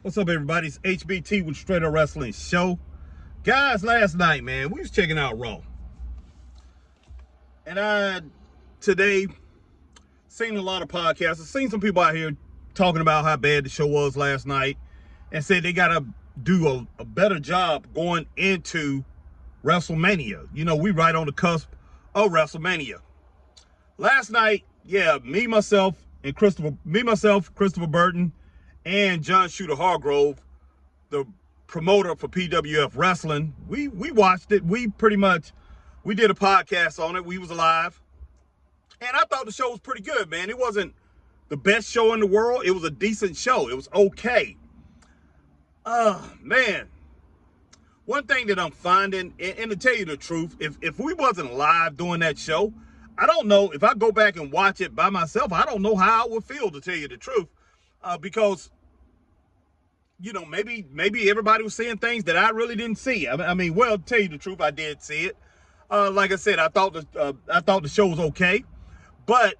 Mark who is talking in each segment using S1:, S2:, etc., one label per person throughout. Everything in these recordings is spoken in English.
S1: What's up, everybody? It's HBT with Straight Up Wrestling Show. Guys, last night, man, we was checking out Raw. And I, today, seen a lot of podcasts. I've seen some people out here talking about how bad the show was last night and said they got to do a better job going into WrestleMania. You know, we right on the cusp of WrestleMania. Last night, yeah, myself, Christopher Burton, and John Shooter Hargrove, the promoter for PWF Wrestling, we watched it. We did a podcast on it. We was live. And I thought the show was pretty good, man. It wasn't the best show in the world. It was a decent show. It was okay. Man. One thing that I'm finding, and to tell you the truth, if we wasn't live doing that show, I don't know, if I go back and watch it by myself, I don't know how I would feel, to tell you the truth. Because, you know, maybe everybody was seeing things that I really didn't see. I mean, well, to tell you the truth, I did see it. Like I said, I thought the show was okay. But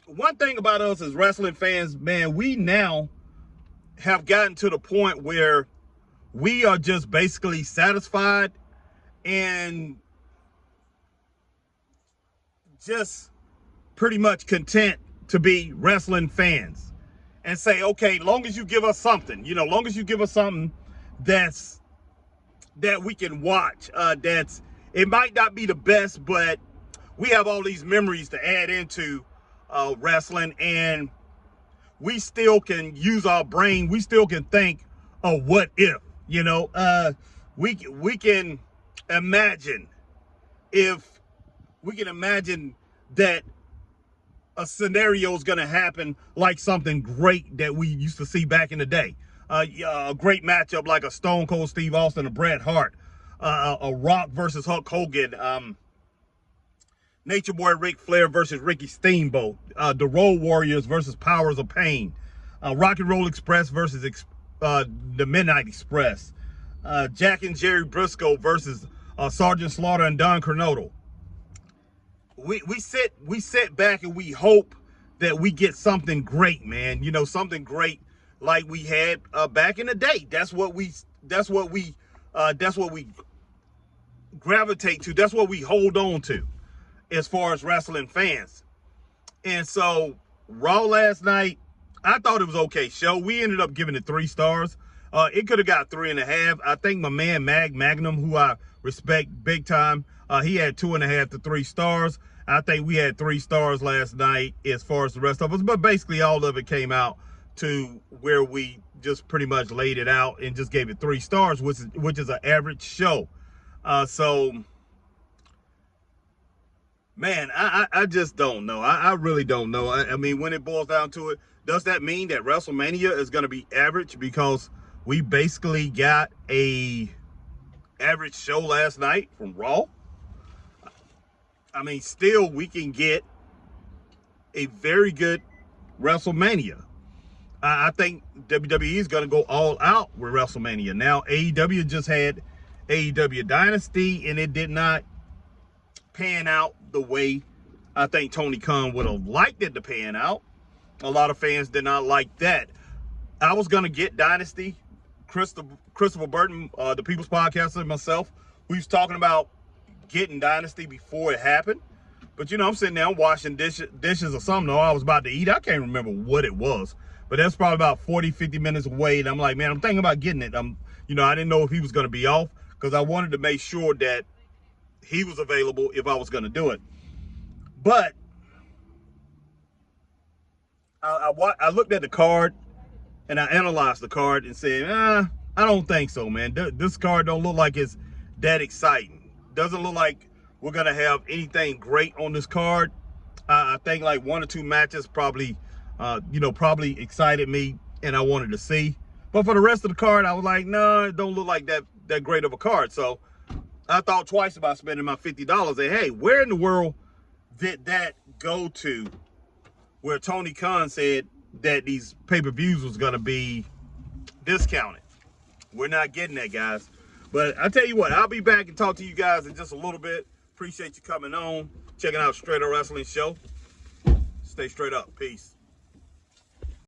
S1: one thing about us as wrestling fans, man, we now have gotten to the point where we are just basically satisfied and just pretty much content to be wrestling fans and say, okay, long as you give us something, you know, long as you give us something that we can watch, it might not be the best, but we have all these memories to add into wrestling, and we still can use our brain. We still can think of what if, you know, we can imagine that a scenario is going to happen like something great that we used to see back in the day. A great matchup like a Stone Cold Steve Austin, a Bret Hart, a Rock versus Hulk Hogan, Nature Boy Ric Flair versus Ricky Steamboat, the Road Warriors versus Powers of Pain, Rock and Roll Express versus the Midnight Express, Jack and Jerry Briscoe versus Sergeant Slaughter and Don Cornetto. We sit back and we hope that we get something great, man. You know, something great like we had back in the day. That's what we gravitate to. That's what we hold on to as far as wrestling fans. And so Raw last night, I thought it was okay show. We ended up giving it 3 stars. It could have got 3.5. I think my man Magnum, who I respect big time, he had 2.5 to 3 stars. I think we had 3 stars last night as far as the rest of us, but basically all of it came out to where we just pretty much laid it out and just gave it 3 stars, which is an average show. So, man, I just don't know. I really don't know. I mean, when it boils down to it, does that mean that WrestleMania is going to be average because we basically got a average show last night from Raw? I mean, still we can get a very good WrestleMania. I think WWE is going to go all out with WrestleMania. Now, AEW just had AEW Dynasty, and it did not pan out the way I think Tony Khan would have liked it to pan out. A lot of fans did not like that. I was going to get Dynasty. Christopher Burton, the People's Podcaster, and myself, we was talking about getting Dynasty before it happened. But, you know, I'm sitting there, I'm washing dishes or something. I was about to eat. I can't remember what it was. But that's probably about 40, 50 minutes away. And I'm like, man, I'm thinking about getting it. You know, I didn't know if he was going to be off because I wanted to make sure that he was available if I was going to do it. But I looked at the card and I analyzed the card and said, I don't think so, man. This card don't look like it's that exciting. Doesn't look like we're going to have anything great on this card. I think like 1 or 2 matches probably excited me and I wanted to see. But for the rest of the card, I was like, no, it don't look like that great of a card. So I thought twice about spending my $50 and hey, where in the world did that go to where Tony Khan said that these pay-per-views was going to be discounted? We're not getting that, guys. But I tell you what, I'll be back and talk to you guys in just a little bit. Appreciate you coming on, checking out Straight Up Wrestling Show. Stay straight up. Peace.